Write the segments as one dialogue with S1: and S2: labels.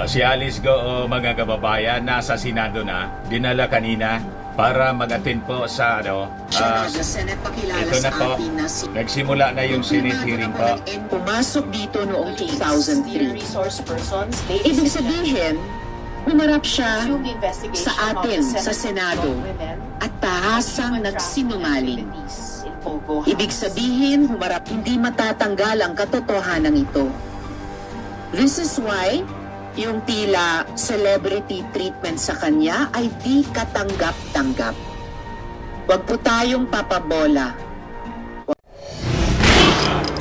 S1: Si Alice Go, mga kababayan, nasa Senado na, dinala kanina para mag-attend po sa ito na po, nagsimula na yung Senate hearing po.
S2: Pumasok dito noong 2003. Ibig sabihin, humarap siya sa atin, sa Senado, at tahasang nagsinungaling. Ibig sabihin, humarap hindi matatanggal ang katotohanan ito. This is why yung tila celebrity treatment sa kanya ay di katanggap-tanggap. Huwag po tayong papabola.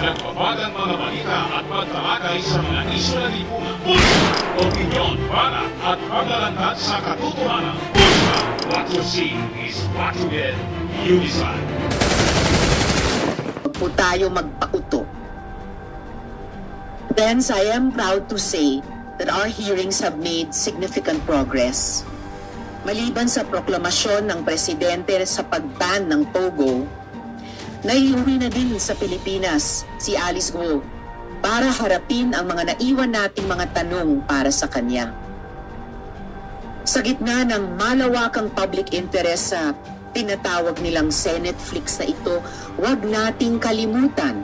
S3: Nagpapagang mga balita at magtalakay sa mga isyu na lipunan. Opinyon, para at paglalantad sa katotohanan. What you see is what you get. Unisan.
S2: Huwag po tayo magpauto. Hence, I am proud to say that our hearings have made significant progress. Maliban sa proklamasyon ng presidente sa pag-ban ng POGO, naiuwi na din sa Pilipinas si Alice Go para harapin ang mga naiwan nating mga tanong para sa kanya. Sa gitna ng malawakang public interest sa tinatawag nilang Senate Flix na ito, huwag nating kalimutan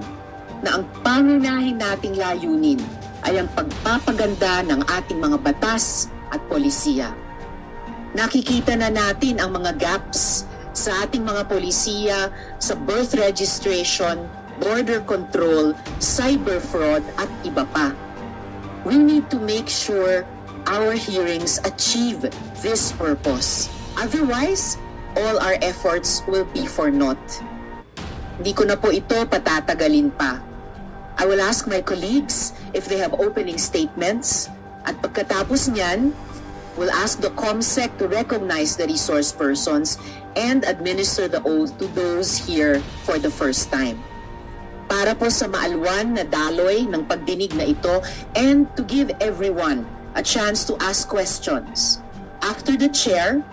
S2: na ang pangunahin nating layunin ay ang pagpapaganda ng ating mga batas at polisiya. Nakikita na natin ang mga gaps sa ating mga polisiya sa birth registration, border control, cyber fraud at iba pa. We need to make sure our hearings achieve this purpose. Otherwise, all our efforts will be for naught. Hindi ko na po ito patatagalin pa. I will ask my colleagues if they have opening statements, at pagkatapos niyan, we'll ask the COMSEC to recognize the resource persons and administer the oath to those here for the first time. Para po sa maalwan na daloy ng pagdinig na ito and to give everyone a chance to ask questions. After the chair,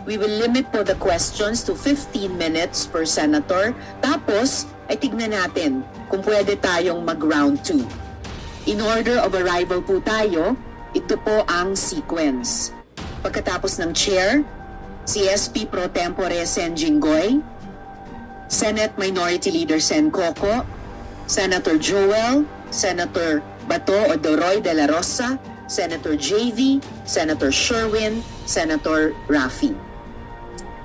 S2: we will limit po the questions to 15 minutes per senator. Tapos, ay tignan natin kung pwede tayong mag-round 2. In order of arrival po tayo, ito po ang sequence. Pagkatapos ng chair, CSP Pro Tempore Sen Jinggoy, Senate Minority Leader Sen Coco, Senator Joel, Senator Bato Odoroy de la Rosa, Senator JV, Senator Sherwin, Senator Rafi.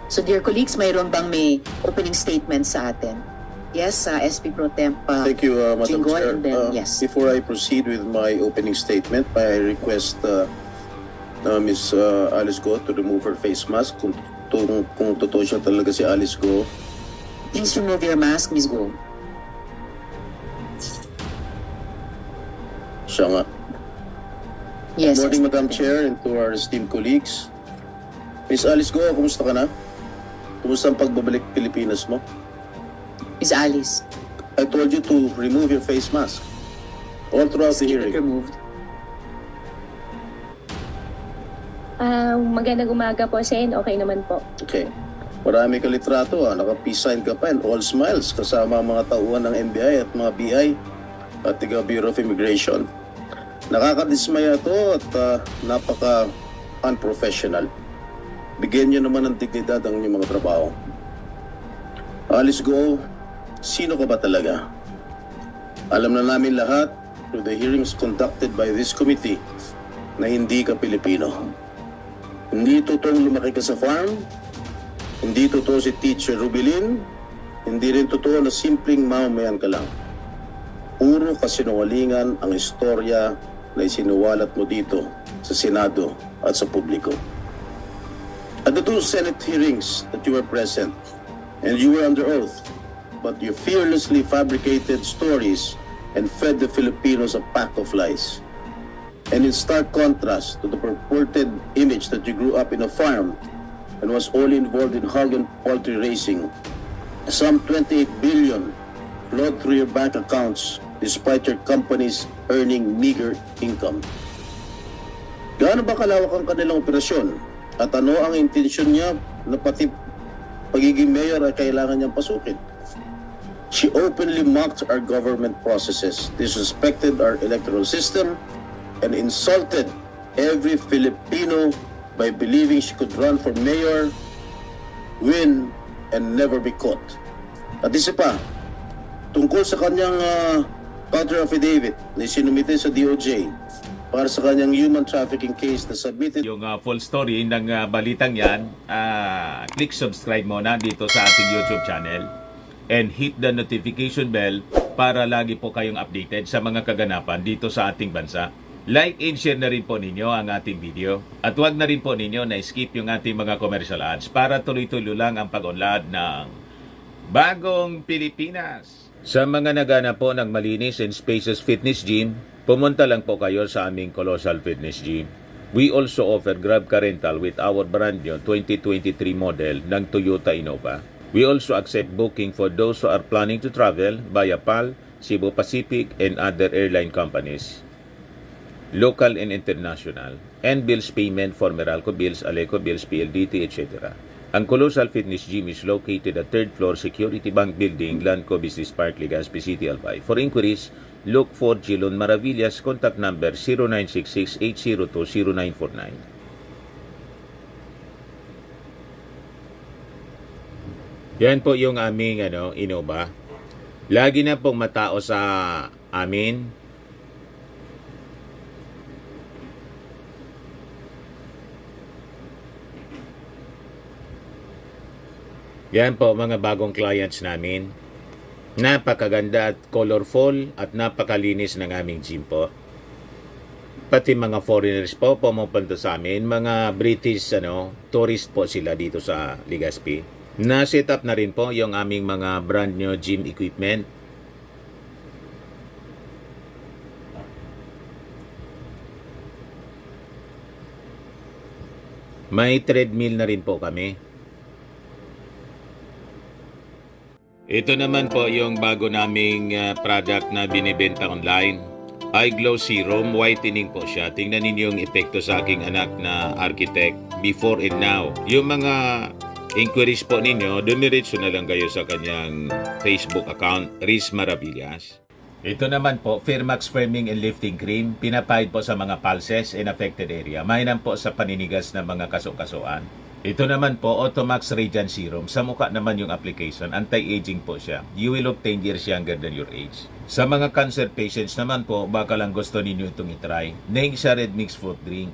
S2: So dear colleagues, mayroon bang may opening statement sa atin? Yes, SP Pro Temp
S4: Thank you, Madam
S2: Jinggoy,
S4: Chair.
S2: and then, yes.
S4: Before I proceed with my opening statement, may I request Ms. Alice Go to remove her face mask kung totoo siya talaga si Alice Go.
S2: Please remove your mask, Ms. Go.
S4: Siya nga.
S2: Yes.
S4: Good morning,
S2: SP
S4: Madam
S2: Pro Temp.
S4: Chair, and to our esteemed colleagues. Ms. Alice Go, kumusta ka na? Kumusta ang pagbabalik Pilipinas mo?
S2: Ms. Alice,
S4: I told you to remove your face mask all throughout the
S2: keep
S4: hearing.
S2: it removed.
S5: Magandang umaga po, Sen. Okay naman po.
S4: Okay. Marami ka litrato, naka-peace sign ka pa and all smiles kasama ang mga tauhan ng NBI at mga BI at tiga Bureau of Immigration. Nakakadismaya to at napaka-unprofessional. Bigyan nyo naman ng dignidad ang inyong mga trabaho. Alice Go, sino ka ba talaga? Alam na namin lahat through the hearings conducted by this committee na hindi ka Pilipino. Hindi totoong lumaki ka sa farm, hindi totoo si Teacher Rubilin, hindi rin totoo na simpleng mamamayan ka lang. Puro kasinungalingan ang istorya na isinuwalat mo dito sa Senado at sa publiko. At the two Senate hearings that you were present, and you were under oath, but you fearlessly fabricated stories and fed the Filipinos a pack of lies. And in stark contrast to the purported image that you grew up in a farm and was only involved in hog and poultry raising, some 28 billion flowed through your bank accounts despite your companies earning meager income. Gaano ba kalawak ang kanilang operasyon? At ano ang intensyon niya na pati pagiging mayor ay kailangan niyang pasukin? She openly mocked our government processes, disrespected our electoral system, and insulted every Filipino by believing she could run for mayor, win, and never be caught. At isa pa, tungkol sa kanyang counter affidavit na sinumite sa DOJ para sa kanyang human trafficking case na submitted.
S1: Yung full story ng balitang yan, click subscribe muna dito sa ating YouTube channel and hit the notification bell para lagi po kayong updated sa mga kaganapan dito sa ating bansa. Like and share na rin po ninyo ang ating video. At huwag na rin po ninyo na skip yung ating mga commercial ads para tuloy-tuloy lang ang pag-unlad ng Bagong Pilipinas. Sa mga nagana po ng malinis and spacious fitness gym, pumunta lang po kayo sa aming Colossal Fitness Gym. We also offer Grab Car Rental with our brand new 2023 model ng Toyota Innova. We also accept booking for those who are planning to travel via PAL, Cebu Pacific, and other airline companies, local and international, and bills payment for Meralco Bills, Aleco Bills, PLDT, etc. Ang Colossal Fitness Gym is located at 3rd floor Security Bank Building, Lanco Business Park, Legazpi City, Albay. For inquiries, look for Gilon Maravillas, contact number 0966-802-0949. Yan po yung aming Innova. Lagi na pong matao sa amin. Yan po mga bagong clients namin. Napakaganda at colorful at napakalinis ng aming gym po. Pati mga foreigners po pumupunta sa amin, mga British tourist po sila dito sa Legazpi. Na-set up na rin po yung aming mga brand new gym equipment. May treadmill na rin po kami. Ito naman po yung bago naming product na binibenta online. Eye Glow Serum, whitening po siya. Tingnan ninyo yung epekto sa aking anak na architect before and now. Yung mga inquiries po ninyo, dumiretso na lang kayo sa kanyang Facebook account, Riz Maravillas. Ito naman po, Firmax Firming and Lifting Cream, pinapahid po sa mga pulses in affected area. Mainam po sa paninigas ng mga kaso-kasuan. Ito naman po, Automax Radiant Serum. Sa mukha naman yung application, anti-aging po siya. You will look 10 years younger than your age. Sa mga cancer patients naman po, baka lang gusto ninyo itong itry. Neng siya red mixed fruit drink.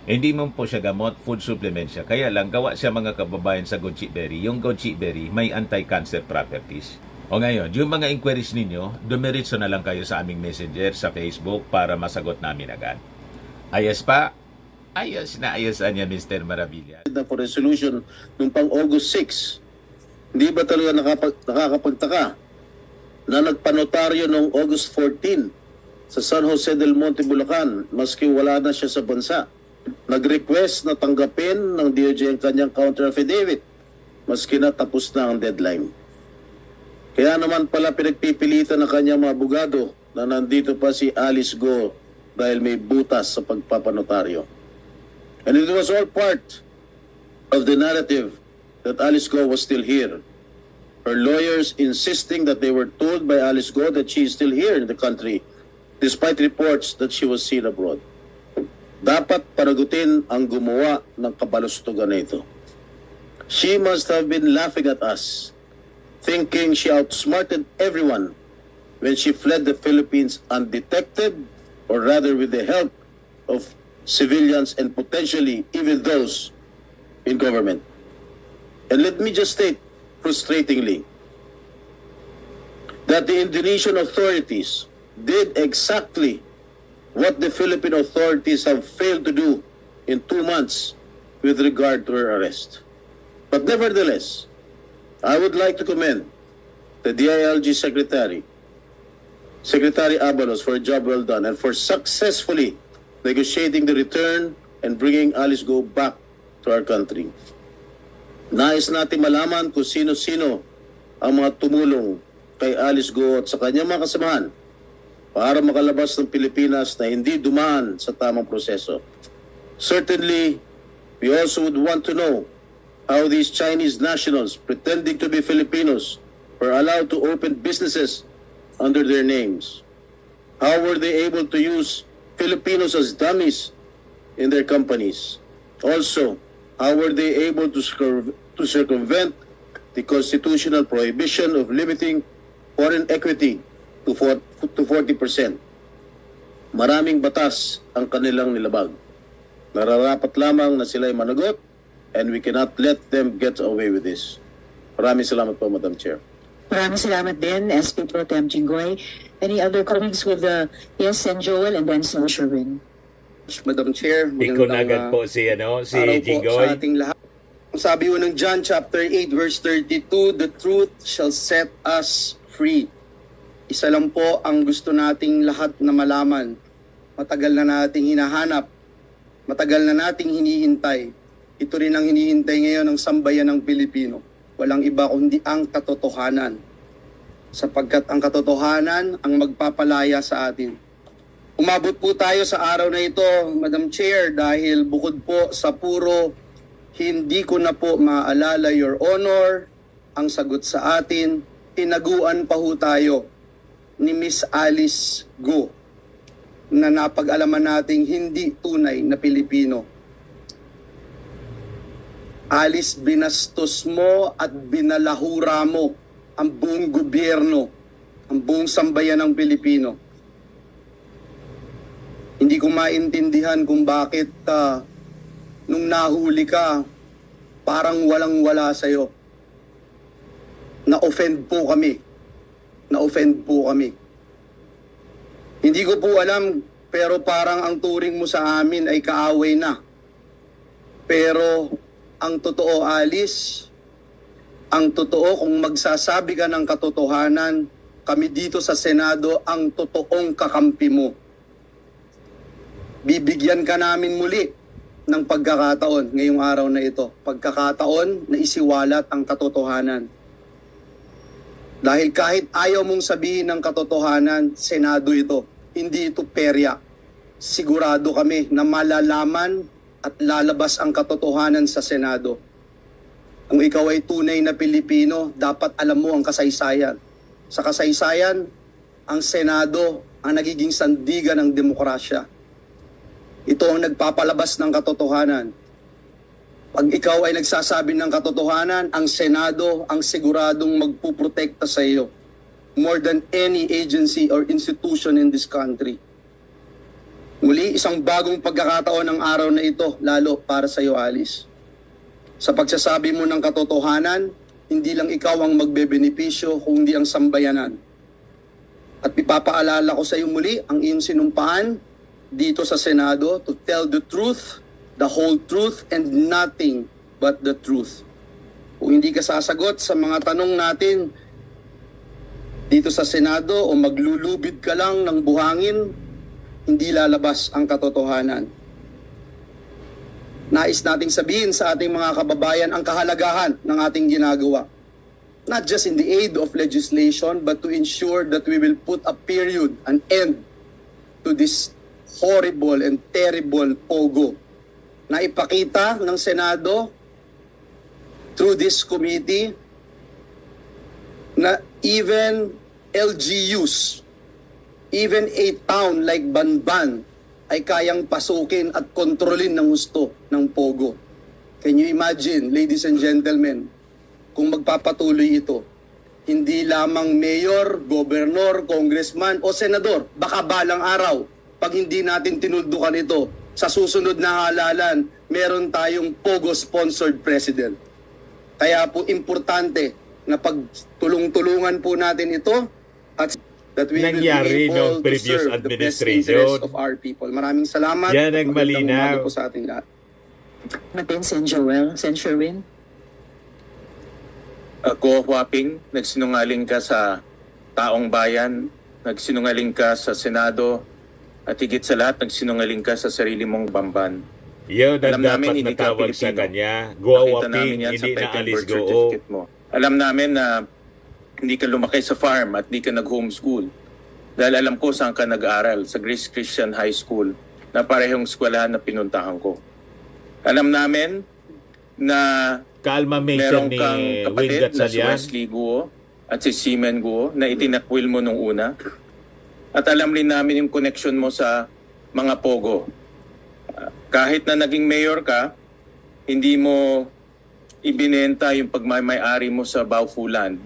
S1: Hindi mo po siya gamot, food supplement siya. Kaya lang, gawa siya mga kababayan sa goji berry. Yung goji berry may anti-cancer properties. O ngayon, yung mga inquiries ninyo, dumiretso na lang kayo sa aming messenger sa Facebook para masagot namin agad. Ayos pa? Ayos na ayos niya, Mr. Maravilla.
S4: For resolution nung pang August 6, hindi ba talaga nakakapagtaka na nagpanotaryo noong August 14 sa San Jose del Monte, Bulacan, maski wala na siya sa bansa. Nag-request na tanggapin ng DOJ ang kanyang counter affidavit, maski na tapos na ang deadline. Kaya naman pala pinagpipilitan ng kanyang mga abogado na nandito pa si Alice Go dahil may butas sa pagpapanotaryo. And it was all part of the narrative that Alice Go was still here. Her lawyers insisting that they were told by Alice Go that she is still here in the country, despite reports that she was seen abroad. Dapat paragutin ang gumawa ng kabalustugan na ito. She must have been laughing at us, thinking she outsmarted everyone when she fled the Philippines undetected, or rather with the help of civilians and potentially even those in government. And let me just state frustratingly that the Indonesian authorities did exactly what the Philippine authorities have failed to do in 2 months with regard to her arrest. But nevertheless, I would like to commend the DILG Secretary Abalos, for a job well done and for successfully negotiating the return and bringing Alice Go back to our country. Nais natin malaman kung sino-sino ang mga tumulong kay Alice Go at sa kanyang mga kasamahan para makalabas ng Pilipinas na hindi dumaan sa tamang proseso. Certainly, we also would want to know how these Chinese nationals pretending to be Filipinos were allowed to open businesses under their names. How were they able to use Filipinos as dummies in their companies? Also, how were they able to circumvent the constitutional prohibition of limiting foreign equity to 40%? Maraming batas ang kanilang nilabag. Nararapat lamang na sila'y managot, and we cannot let them get away with this. Maraming salamat po, Madam Chair.
S2: Maraming salamat din, SP Pro Tem Jinggoy. Any other colleagues with the yes, Sen Joel, and then Sen Sherwin?
S6: Madam Chair,
S1: Ikunagan po si, si
S6: araw po sa
S1: Jinggoy.
S6: ating lahat. Ang sabi po ng John chapter 8 verse 32, the truth shall set us free. Isa lang po ang gusto nating lahat na malaman. Matagal na nating hinahanap. Matagal na nating hinihintay. Ito rin ang hinihintay ngayon ng sambayan ng Pilipino. Walang iba kundi ang katotohanan. Sapagkat ang katotohanan ang magpapalaya sa atin. Umabot po tayo sa araw na ito, Madam Chair, dahil bukod po sa puro hindi ko na po maalala, Your Honor, ang sagot sa atin, tinaguan pa ho tayo ni Miss Alice Go na napag-alaman nating hindi tunay na Pilipino. Alice, binastos mo at binalahura mo ang buong gobyerno, ang buong sambayan ng Pilipino. Hindi ko maintindihan kung bakit nung nahuli ka, parang walang-wala sa'yo. Na-offend po kami. Na-offend po kami. Hindi ko po alam, pero parang ang turing mo sa amin ay kaaway na. Pero ang totoo, Alice, ang totoo, kung magsasabi ka ng katotohanan, kami dito sa Senado ang totoong kakampi mo. Bibigyan ka namin muli ng pagkakataon ngayong araw na ito. Pagkakataon na isiwalat ang katotohanan. Dahil kahit ayaw mong sabihin ng katotohanan, Senado ito. Hindi ito perya. Sigurado kami na malalaman at lalabas ang katotohanan sa Senado. Kung ikaw ay tunay na Pilipino, dapat alam mo ang kasaysayan. Sa kasaysayan, ang Senado ang nagiging sandigan ng demokrasya. Ito ang nagpapalabas ng katotohanan. Pag ikaw ay nagsasabi ng katotohanan, ang Senado ang siguradong magpuprotekta sa iyo more than any agency or institution in this country. Muli, isang bagong pagkakataon ng araw na ito, lalo para sa iyo, Alice. Sa pagsasabi mo ng katotohanan, hindi lang ikaw ang magbebenepisyo, kundi ang sambayanan. At ipapaalala ko sa iyo muli ang iyong sinumpaan dito sa Senado to tell the truth, the whole truth, and nothing but the truth. Kung hindi ka sasagot sa mga tanong natin dito sa Senado o maglulubid ka lang ng buhangin, hindi lalabas ang katotohanan. Nais nating sabihin sa ating mga kababayan ang kahalagahan ng ating ginagawa. Not just in the aid of legislation, but to ensure that we will put a period, an end to this horrible and terrible pogo na ipakita ng Senado through this committee na even LGUs, even a town like Banban ay kayang pasukin at kontrolin ng gusto ng pogo. Can you imagine, ladies and gentlemen, kung magpapatuloy ito? Hindi lamang mayor, gobernador, congressman o senador, baka balang araw, pag hindi natin tinuldukan ito, sa susunod na halalan, meron tayong pogo-sponsored president. Kaya po importante na pagtulong-tulungan po natin ito at that we
S1: Nangyari
S6: will be able
S1: nung
S6: to
S1: previous
S6: serve the best
S1: administration.
S6: interest of our people. Maraming salamat.
S1: Yan ang
S6: Magandang
S1: malinaw.
S6: umaga po sa ating lahat.
S2: Matin, Sen Joel, Sen Sherwin.
S7: Go Huaping, nagsinungaling ka sa taong bayan, nagsinungaling ka sa Senado, at higit sa lahat, nagsinungaling ka sa sarili mong Bamban.
S1: Yun ang
S7: Alam namin,
S1: dapat
S7: hindi ka
S1: natawag sa
S7: Pilipino.
S1: kanya.
S7: Nakita
S1: Guwaping,
S7: namin yan sa
S1: hindi na
S7: peke
S1: Alice
S7: birth
S1: Goo.
S7: certificate mo. Alam namin na hindi ka lumaki sa farm at hindi ka nag-homeschool. Dahil alam ko saan ka nag-aaral, sa Grace Christian High School, na parehong eskwelahan na pinuntahan ko. Alam namin na
S1: Ka-alma-mater
S7: meron
S1: ni
S7: kang kapatid
S1: Wingat
S7: na si
S1: Salian.
S7: Wesley Guo at si Seaman Guo na itinakwil mo nung una. At alam rin namin yung connection mo sa mga pogo. Kahit na naging mayor ka, hindi mo ibinenta yung pagmamay-ari mo sa Baufulan.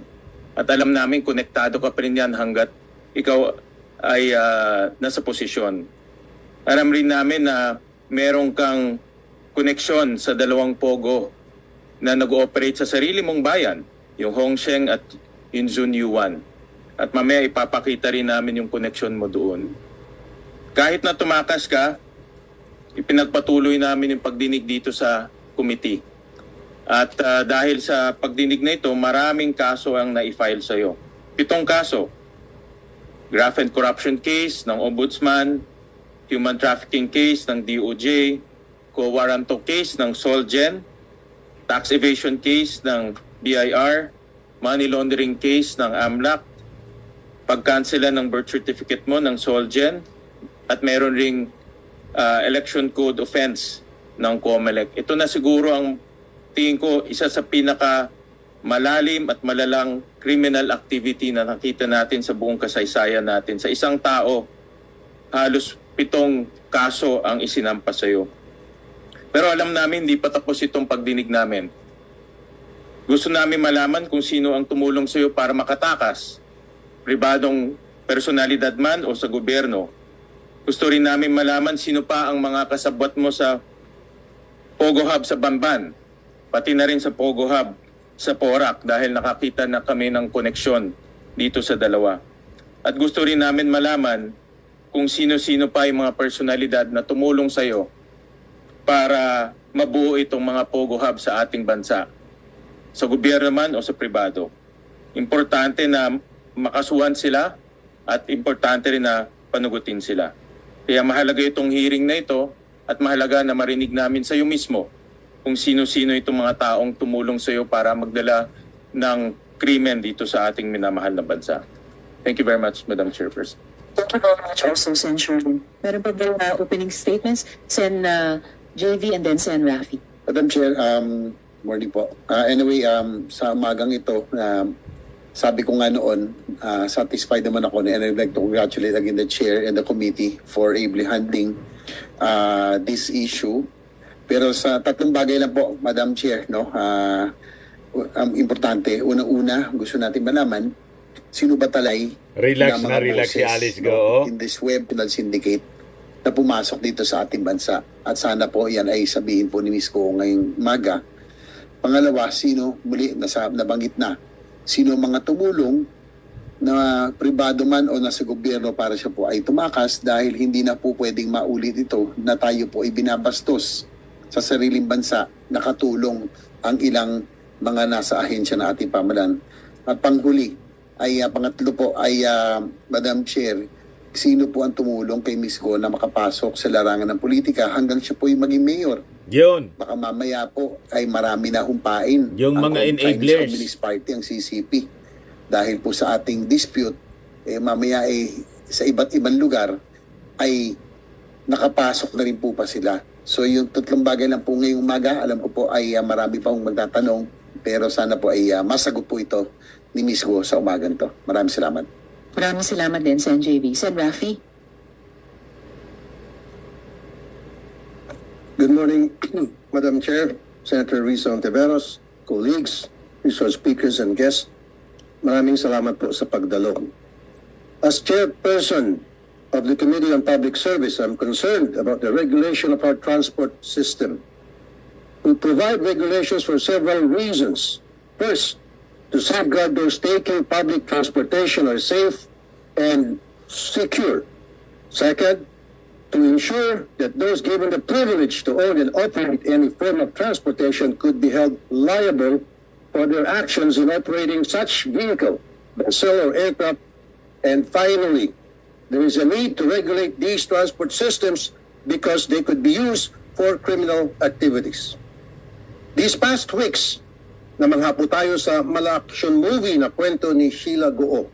S7: At alam namin, konektado ka pa rin yan hanggat ikaw ay nasa posisyon. Alam rin namin na meron kang koneksyon sa dalawang pogo na nag-ooperate sa sarili mong bayan, yung Hongsheng at yung Zunyuan. At mamaya ipapakita rin namin yung koneksyon mo doon. Kahit na tumakas ka, ipinagpatuloy namin yung pagdinig dito sa committee. At dahil sa pagdinig na ito, maraming kaso ang na-file sa iyo. 7 kaso. Graft and corruption case ng Ombudsman, human trafficking case ng DOJ, co-warranto case ng Solgen, tax evasion case ng BIR, money laundering case ng AMLAC, pagkansela ng birth certificate mo ng Solgen, at meron ring election code offense ng COMELEC. Ito na siguro ang tingin ko isa sa pinaka malalim at malalang criminal activity na nakita natin sa buong kasaysayan natin. Sa isang tao, halos 7 kaso ang isinampa sa iyo. Pero alam namin, hindi pa tapos itong pagdinig namin. Gusto namin malaman kung sino ang tumulong sa iyo para makatakas. Pribadong personalidad man o sa gobyerno. Gusto rin namin malaman sino pa ang mga kasabwat mo sa Pogo Hub sa Bamban. Pati na rin sa Pogo Hub sa Porac dahil nakakita na kami ng koneksyon dito sa dalawa. At gusto rin namin malaman kung sino-sino pa yung mga personalidad na tumulong sa iyo para mabuo itong mga Pogo Hub sa ating bansa. Sa gobyerno man o sa pribado. Importante na makasuhan sila at importante rin na panugutin sila. Kaya mahalaga itong hearing na ito at mahalaga na marinig namin sa iyo mismo kung sino-sino itong mga taong tumulong sa iyo para magdala ng krimen dito sa ating minamahal na bansa. Thank you very much, Madam Chairperson.
S2: Thank you very much also, Sen. Sherwin. Meron pa ba opening statements? Sen. JV and then Sen. Rafi.
S8: Madam Chair, morning po. Anyway, sa umagang ito, sabi ko nga noon, satisfied naman ako and I'd like to congratulate again the Chair and the committee for ably handling this issue. Pero sa 3 bagay lang po, Madam Chair, no? Ang importante, unang-una, gusto natin malaman, sino ba talay
S1: Relax
S8: ng
S1: na,
S8: mga
S1: relax si
S8: boses,
S1: Alice
S8: no,
S1: Go.
S8: in this web criminal syndicate na pumasok dito sa ating bansa. At sana po yan ay sabihin po ni Ms. Go ngayong maga. Pangalawa, sino, muli, nabanggit na, sino mga tumulong na pribado man o nasa gobyerno para siya po ay tumakas dahil hindi na po pwedeng maulit ito na tayo po ay binabastos sa sariling bansa, nakatulong ang ilang mga nasa ahensya na ating pamalan. At panghuli, ay pangatlo po ay Madam Chair, sino po ang tumulong kay Ms. Go na makapasok sa larangan ng politika hanggang siya po ay maging mayor?
S1: Yun.
S8: Baka mamaya po ay marami na humpain
S1: Yung
S8: ang
S1: mga
S8: Chinese
S1: enablers.
S8: Communist Party, ang CCP. Dahil po sa ating dispute, mamaya sa iba't ibang lugar ay nakapasok na rin po pa sila. So yung 3 bagay lang po ngayong umaga, alam ko po ay marami pa akong magtatanong, pero sana po ay masagot po ito ni Ms. Go sa umagang to. Maraming salamat.
S2: Maraming salamat din, Sen. JV. Sen. Rafi.
S9: Good morning, Madam Chair, Senator Risa Ontiveros, colleagues, resource speakers and guests. Maraming salamat po sa pagdalo. As chairperson of the Committee on Public Service, I'm concerned about the regulation of our transport system. We provide regulations for several reasons. First, to safeguard those taking public transportation are safe and secure. Second, to ensure that those given the privilege to own and operate any form of transportation could be held liable for their actions in operating such vehicle, vessel, or aircraft. And finally, there is a need to regulate these transport systems because they could be used for criminal activities. These past weeks, namangha po tayo sa mala-action movie na kwento ni Sheila Goo.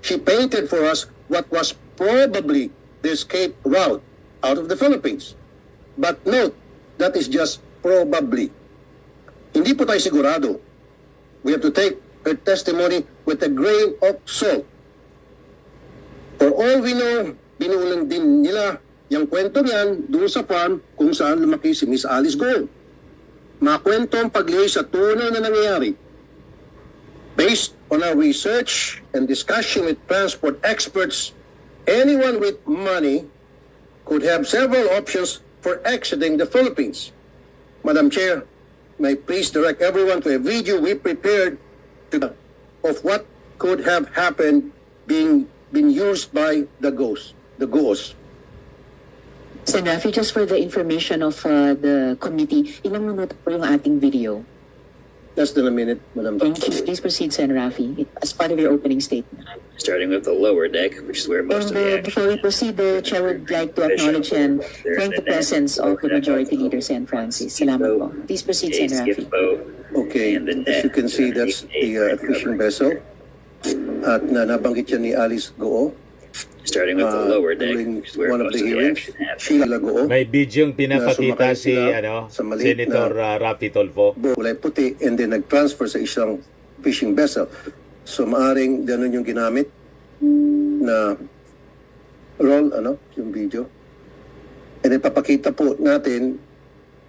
S9: She painted for us what was probably the escape route out of the Philippines. But note, that is just probably. Hindi po tayo sigurado. We have to take her testimony with a grain of salt. For all we know, binuulan din nila yung kwento niyan doon sa farm kung saan lumaki si Miss Alice Go. Mga kwentong paglihis sa tunay na nangyayari. Based on our research and discussion with transport experts, anyone with money could have several options for exiting the Philippines. Madam Chair, may I please direct everyone to a video we prepared of what could have happened being used by the GOs.
S2: Sen. Rafi, just for the information of the committee, ilang minuto po yung ating video?
S9: Less than a minute, Madam Chair.
S2: Thank you. Please proceed, Sen. Rafi, as part of your opening statement.
S10: Starting with the lower deck, which is where most of the action.
S2: Before we proceed, the Chair would like to acknowledge and thank the presence of the Majority Leader, Sen. Francis. Salamat po. Please proceed, Sen. Rafi.
S9: Okay, as you can see, that's the fishing vessel. At nabanggit yan ni Alice Goo.
S10: Starting with the lower deck,
S9: During
S10: which is where
S9: one of
S10: most
S9: the
S10: of the
S9: hearings,
S10: action happened.
S9: Sheila Goo,
S1: May video yung pinapakita
S9: Na sumakay
S1: si
S9: sila sa maliit
S1: Senator Rafi Tolfo.
S9: kulay puti, and then nag-transfer sa isang fishing vessel. So maaring ganun yung ginamit na roll, yung video. And then papakita po natin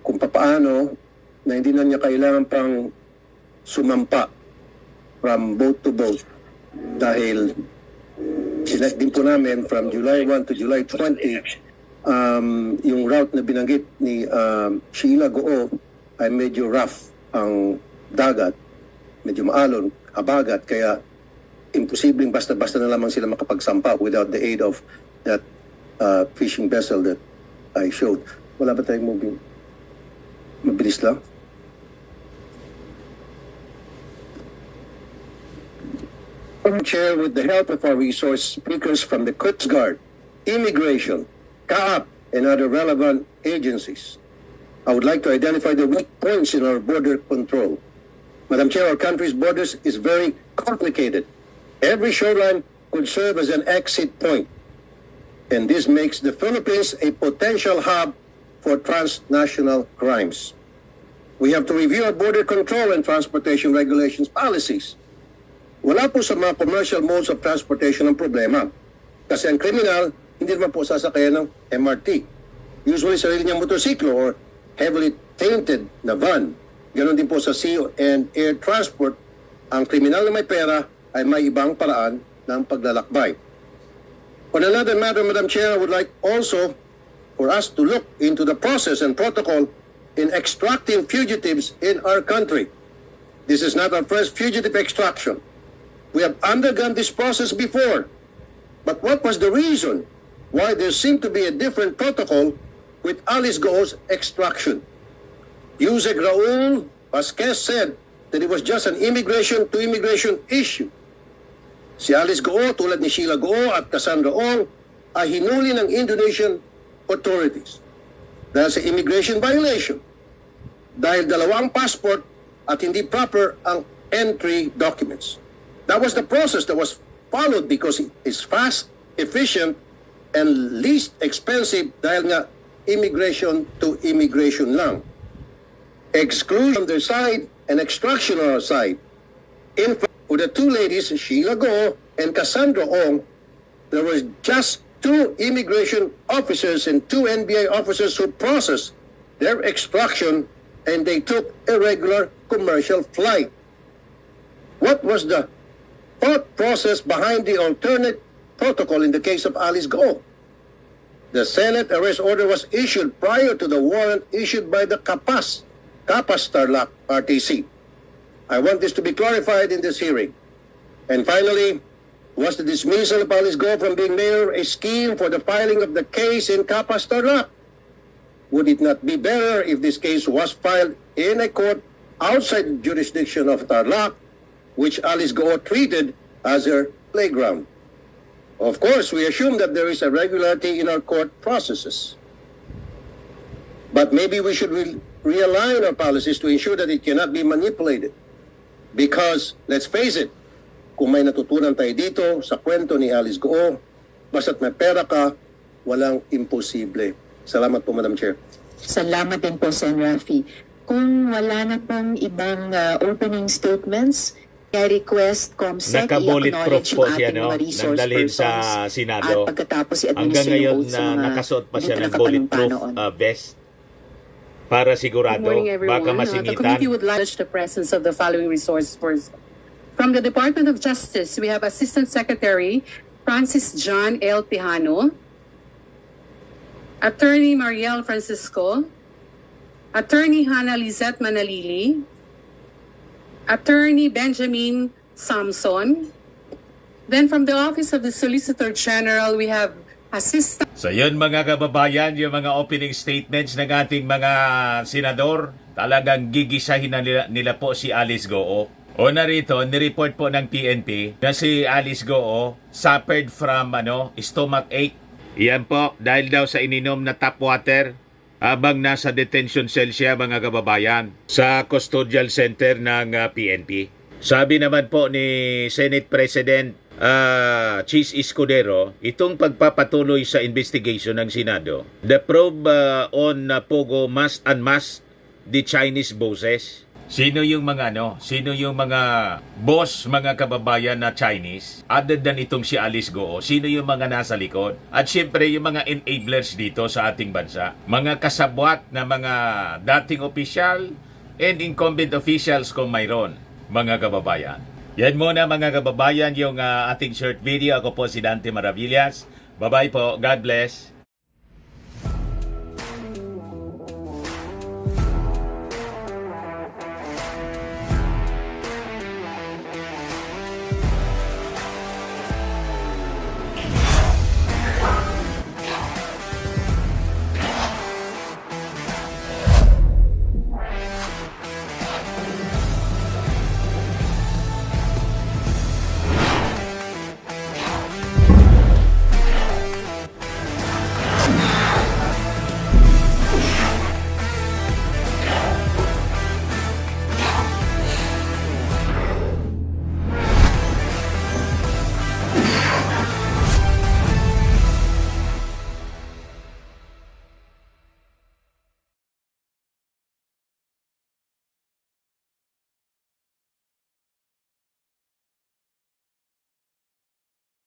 S9: kung papaano na hindi na niya kailangan pang sumampa from boat to boat dahil sinek din po namin from July 1 to July 20 yung route na binanggit ni Sheila Goo ay medyo rough ang dagat, medyo maalon, habagat, kaya imposibleng basta-basta na lamang sila makapagsampa without the aid of that fishing vessel that I showed. Wala ba tayong moving? Mabilis lang. Chair, with the help of our resource speakers from the Coast Guard, Immigration, CAAP, and other relevant agencies, I would like to identify the weak points in our border control. Madam Chair, our country's borders is very complicated. Every shoreline could serve as an exit point, and this makes the Philippines a potential hub for transnational crimes. We have to review our border control and transportation regulations policies. Wala po sa mga commercial modes of transportation ang problema. Kasi ang kriminal, hindi naman po sasakayan ng MRT. Usually sarili niyang motorsiklo or heavily tainted na van. Ganon din po sa sea and air transport. Ang kriminal na may pera ay may ibang paraan ng paglalakbay. On another matter, Madam Chair, I would like also for us to look into the process and protocol in extracting fugitives in our country. This is not our first fugitive extraction. We have undergone this process before. But what was the reason why there seemed to be a different protocol with Alice Goo's extraction? Yusek Raul Vasquez said that it was just an immigration-to-immigration issue. Si Alice Goo, tulad ni Sheila Goo at Cassandra Ong, ay hinuli ng Indonesian authorities dahil sa immigration violation. Dahil dalawang passport at hindi proper ang entry documents. That was the process that was followed because it's fast, efficient, and least expensive dahil nga immigration to immigration lang. Exclusion on their side and extraction on our side. In fact, with the two ladies, Sheila Goo and Cassandra Ong, there was just 2 immigration officers and 2 NBI officers who processed their extraction, and they took a regular commercial flight. What was the thought process behind the alternate protocol in the case of Alice Goo? The Senate arrest order was issued prior to the warrant issued by the Capas Tarlac RTC. I want this to be clarified in this hearing. And finally, was the dismissal of Alice Goo from being mayor a scheme for the filing of the case in Capas Tarlac? Would it not be better if this case was filed in a court outside the jurisdiction of Tarlac, which Alice Goo treated as her playground? Of course, we assume that there is a regularity in our court processes. But maybe we should realign our policies to ensure that it cannot be manipulated. Because, let's face it, kung may natutunan tayo dito sa kwento ni Alice Goo, basta't may pera ka, walang imposible. Salamat po, Madam Chair.
S2: Salamat din po, Sen. Rafi. Kung wala na pong ibang opening statements, I request COMSEC
S1: Naka-bulletproof
S2: i-acknowledge
S1: po
S2: yung
S1: siya,
S2: ating
S1: no?
S2: mga resource
S1: Nandalhin sa
S2: persons
S1: Senado.
S2: at pagkatapos
S1: Hanggang
S2: i-administer
S1: ngayon
S2: yung oath sa
S1: na
S2: mga
S1: nakasuot pa siya ng
S2: nakatanumpano
S1: bulletproof
S2: noon.
S1: vest para sigurado
S11: Good morning, everyone.
S1: baka
S11: The
S1: masingitan.
S11: committee would like the presence of the following resource persons. From the Department of Justice, we have Assistant Secretary Francis John L. Tejano, Attorney Mariel Francisco, Attorney Hannah Lizette Manalili, Attorney Benjamin Samson. Then from the Office of the Solicitor General, we have Assistant
S1: So yun mga kababayan, yung mga opening statements ng ating mga senador, talagang gigisahin na nila po si Alice Goo. O narito, nireport po ng PNP na si Alice Goo suffered from stomach ache. Yan po, dahil daw sa ininom na tap water habang nasa detention cell siya mga kababayan sa custodial center ng PNP. Sabi naman po ni Senate President Chis Escudero, itong pagpapatuloy sa investigation ng Senado, the probe on Pogo must unmask the Chinese bosses. Sino yung mga boss, mga kababayan na Chinese, other than itong si Alice Goo? Sino yung mga nasa likod? At syempre yung mga enablers dito sa ating bansa, mga kasabwat na mga dating opisyal and incumbent officials kung mayroon, mga kababayan. Yan muna mga kababayan yung ating short video. Ako po si Dante Maravillas. Bye-bye po. God bless.